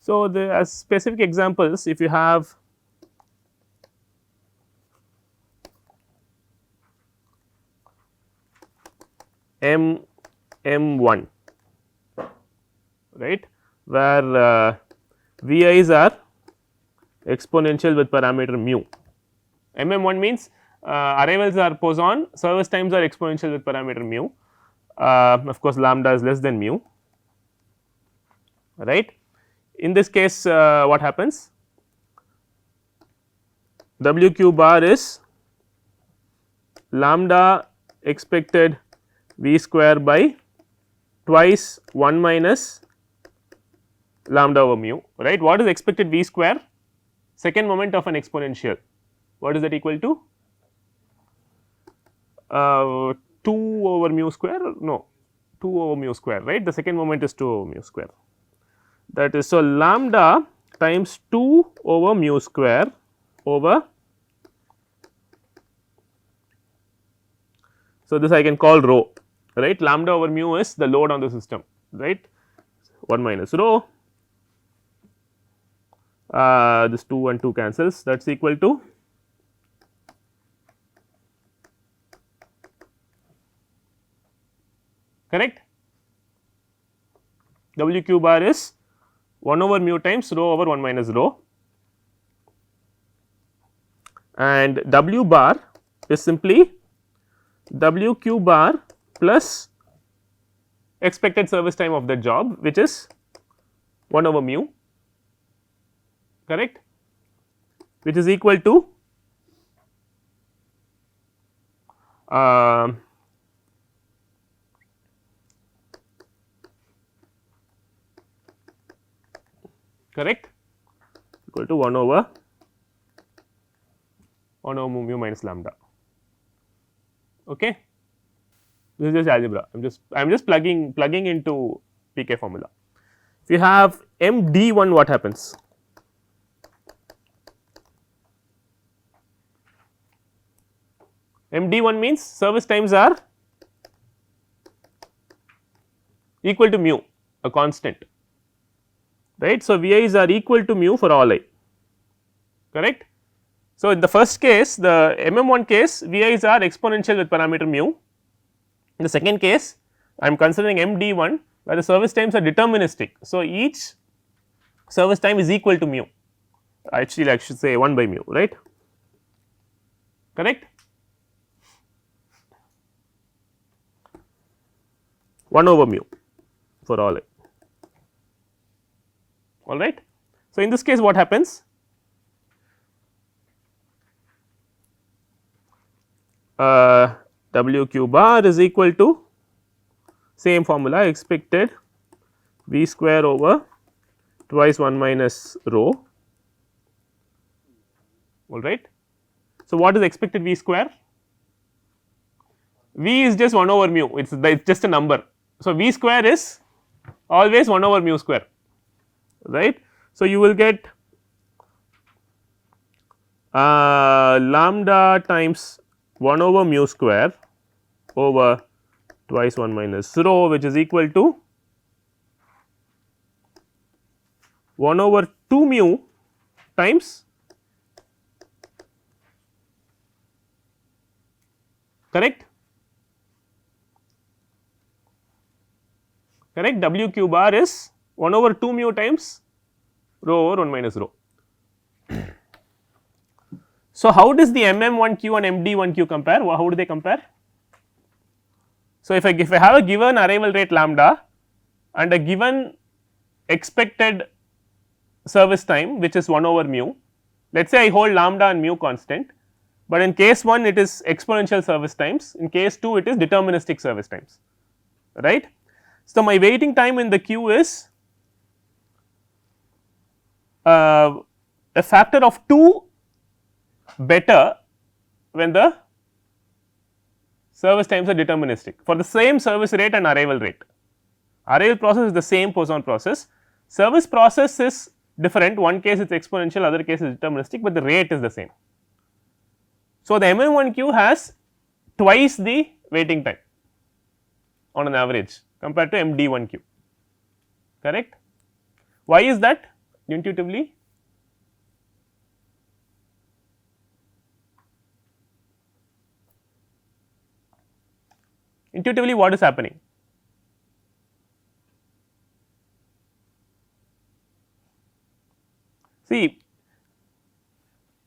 So, the as specific examples, if you have M1, right, where VI's are exponential with parameter mu. MM1 means arrivals are Poisson, service times are exponential with parameter mu, of course, lambda is less than mu, right. In this case, what happens? WQ bar is lambda expected V square by twice 1 minus lambda over mu, right. What is expected V square? Second moment of an exponential. What is that equal to? 2 over mu square? No, 2 over mu square, right. The second moment is 2 over mu square. That is, so lambda times 2 over mu square over, so this I can call rho, right. Lambda over mu is the load on the system, right. 1 minus rho, this 2 and 2 cancels, that is equal to correct. WQ bar is 1 over mu times rho over 1 minus rho, and W bar is simply WQ bar plus expected service time of the job, which is 1 over mu, correct, which is equal to correct, equal to 1 over mu minus lambda. Okay. This is just algebra. I am just plugging into pk formula. If you have MD1, what happens? MD1 means service times are equal to mu, a constant, right. So, VI's are equal to mu for all I, correct. So, in the first case, the MM1 case, VI's are exponential with parameter mu. In the second case, I am considering MD1 where the service times are deterministic. So, each service time is equal to mu, actually I should say 1 by mu, right, correct. 1 over mu for all I, all right. So, in this case what happens? WQ bar is equal to same formula, expected V square over twice 1 minus rho, all right. So, what is expected V square? V is just 1 over mu, it is just a number. So, V square is always 1 over mu square, right. So, you will get lambda times 1 over mu square over twice 1 minus rho, which is equal to 1 over 2 mu times correct WQ bar is 1 over 2 mu times rho over 1 minus rho. So, how does the MM1Q and MD1Q compare? How do they compare? So, if I have a given arrival rate lambda and a given expected service time which is 1 over mu, let us say I hold lambda and mu constant, but in case 1 it is exponential service times, in case 2 it is deterministic service times, right. So, my waiting time in the queue is a factor of 2 better when the service times are deterministic for the same service rate and arrival rate. Arrival process is the same Poisson process, service process is different, one case it is exponential, other case is deterministic, but the rate is the same. So, the MM1Q has twice the waiting time on an average compared to MD1Q, correct. Why is that? intuitively? Intuitively what is happening? See,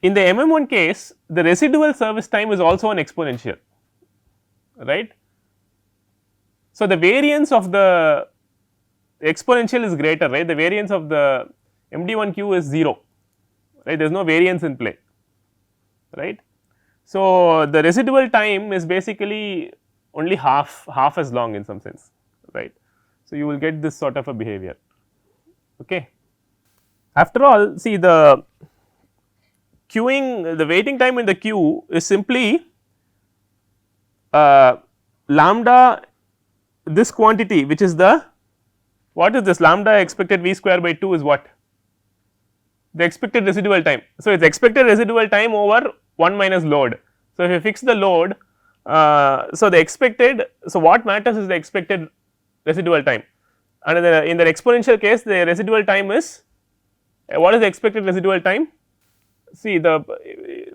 in the MM1 case, the residual service time is also an exponential, right. So, the variance of the exponential is greater, right, the variance of the MD1Q is 0, right, there is no variance in play, right. So, the residual time is basically only half as long in some sense, right. So, you will get this sort of a behavior. Okay. After all, see the queuing, the waiting time in the queue is simply lambda this quantity, which is the, what is this, lambda expected v square by 2 is what? The expected residual time. So, it is expected residual time over 1 minus load. So, if you fix the load, so the expected, so what matters is the expected residual time, and in the exponential case the residual time is, what is the expected residual time? See, the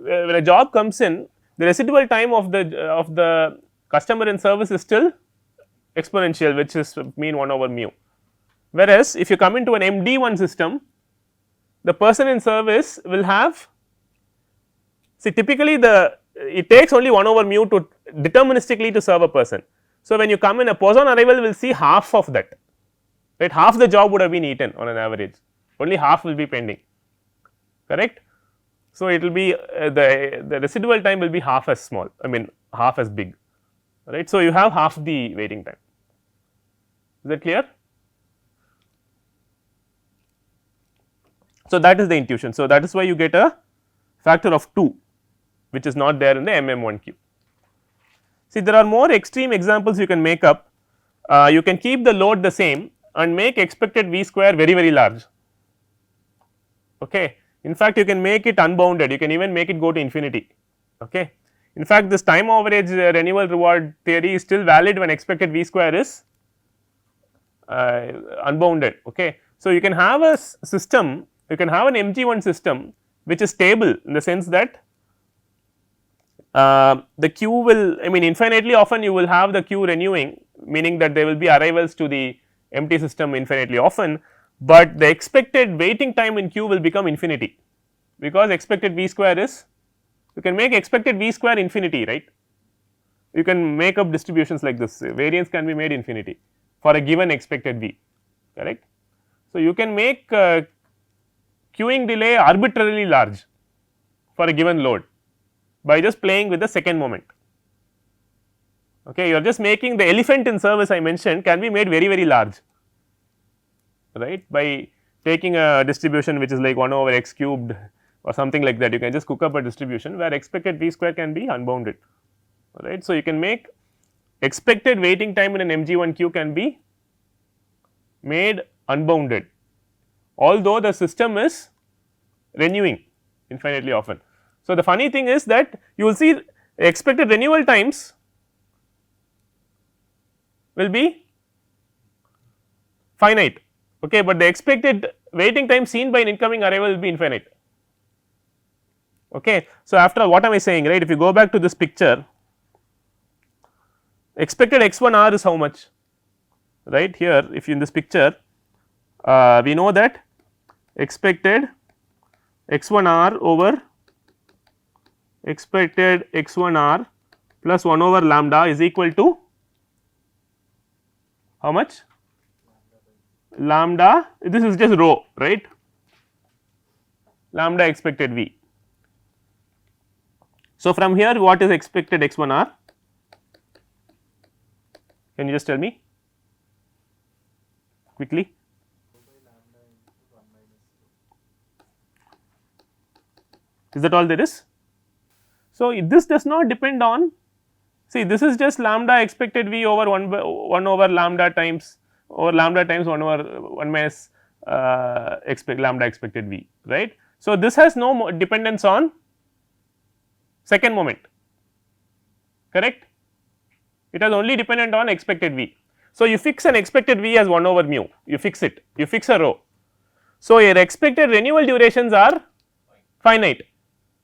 when a job comes in, the residual time of the customer in service is still exponential, which is mean 1 over mu, whereas if you come into an MD1 system, the person in service will have, see typically it takes only 1 over mu to deterministically to serve a person. So, when you come in, a person arrival will see half of that, right, half the job would have been eaten on an average, only half will be pending, correct. So, it will be the residual time will be half as small, I mean half as big, right. So, you have half the waiting time, is that clear? So, that is the intuition. So, that is why you get a factor of 2, which is not there in the MM1Q. See, there are more extreme examples you can make up, you can keep the load the same and make expected V square very large, okay. In fact, you can make it unbounded, you can even make it go to infinity, okay. In fact, this time average renewal reward theory is still valid when expected V square is unbounded, okay. So, you can have a system, you can have an MG1 system which is stable in the sense that the queue will, I mean infinitely often you will have the queue renewing, meaning that there will be arrivals to the empty system infinitely often, but the expected waiting time in queue will become infinity, because expected V square is, you can make expected V square infinity, right. You can make up distributions like this, variance can be made infinity for a given expected V, correct. So, you can make queuing delay arbitrarily large for a given load by just playing with the second moment, okay. You are just making the elephant in service I mentioned can be made very large, right, by taking a distribution which is like 1 over x cubed or something like that. You can just cook up a distribution where expected V square can be unbounded, right. So, you can make expected waiting time in an MG1Q can be made unbounded, although the system is renewing infinitely often. So, the funny thing is that you will see expected renewal times will be finite, okay, but the expected waiting time seen by an incoming arrival will be infinite, okay. So, after all, what am I saying, right, if you go back to this picture, expected x1r is how much, right. Here if you in this picture we know that expected x1r over expected x1r plus 1 over lambda is equal to how much? Lambda, this is just rho, right, lambda expected V. So, from here what is expected x1r? Can you just tell me quickly? Is that all there is? So, this does not depend on, see this is just lambda expected V over 1 over lambda times 1 over 1 minus lambda expected V, right. So, this has no dependence on second moment, correct, it has only dependent on expected V. So, you fix an expected V as 1 over mu, you fix it, you fix a rho. So, your expected renewal durations are finite,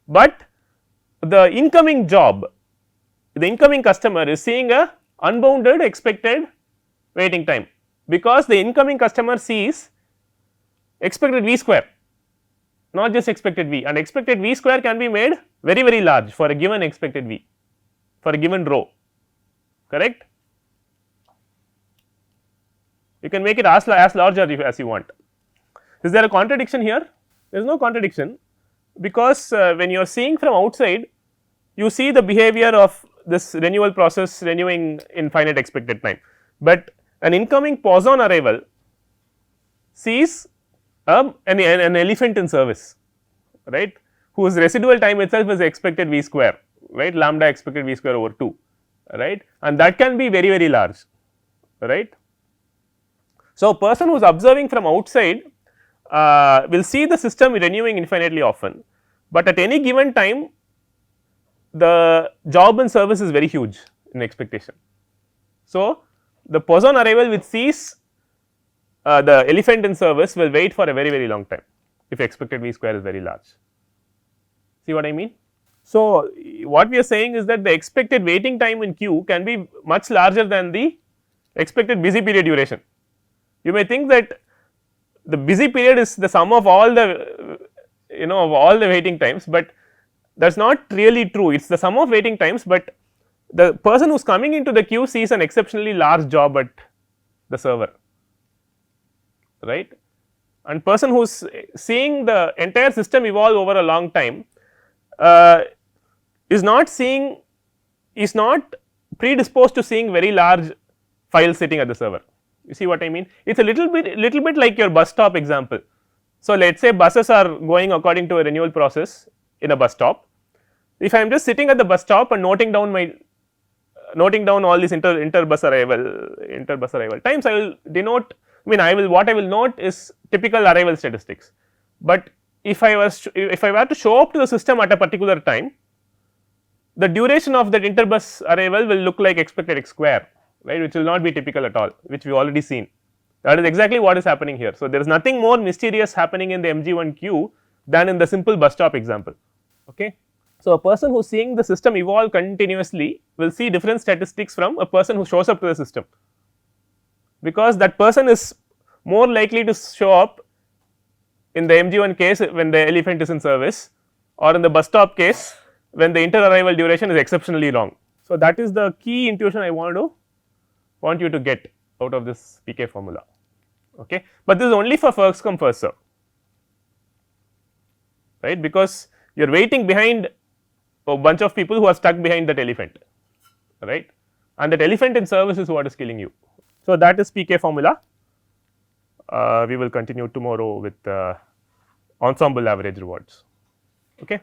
but the incoming job, the incoming customer is seeing a unbounded expected waiting time, because the incoming customer sees expected V square, not just expected V, and expected V square can be made very large for a given expected V, for a given row, correct. You can make it as large as you want. Is there a contradiction here? There is no contradiction, because when you are seeing from outside, you see the behavior of this renewal process renewing in finite expected time, but an incoming Poisson arrival sees an elephant in service, right, whose residual time itself is expected V square, right, lambda expected V square over 2, right, and that can be very large, right. So, a person who is observing from outside will see the system renewing infinitely often, but at any given time the job and service is very huge in expectation. So, the Poisson arrival which sees the elephant in service will wait for a very long time if expected V square is very large. See what I mean? So, what we are saying is that the expected waiting time in queue can be much larger than the expected busy period duration. You may think that the busy period is the sum of all the of all the waiting times, but that is not really true. It is the sum of waiting times, but the person who is coming into the queue sees an exceptionally large job at the server, right, and person who is seeing the entire system evolve over a long time is not predisposed to seeing very large files sitting at the server. You see what I mean? It is a little bit like your bus stop example. So, let us say buses are going according to a renewal process in a bus stop. If I am just sitting at the bus stop and noting down all these inter bus arrival times, I will denote, what I will note is typical arrival statistics, but if I were to show up to the system at a particular time, the duration of that interbus arrival will look like expected x square, right, which will not be typical at all, which we have already seen. That is exactly what is happening here. So, there is nothing more mysterious happening in the MG1 queue than in the simple bus stop example. Okay. So, a person who is seeing the system evolve continuously will see different statistics from a person who shows up to the system, because that person is more likely to show up in the MG1 case when the elephant is in service, or in the bus stop case when the inter arrival duration is exceptionally long. So, that is the key intuition I want you to get out of this PK formula, okay. But this is only for first come first serve, right, because you are waiting behind a bunch of people who are stuck behind that elephant, right, and that elephant in service is what is killing you. So, that is PK formula. We will continue tomorrow with ensemble average rewards, okay.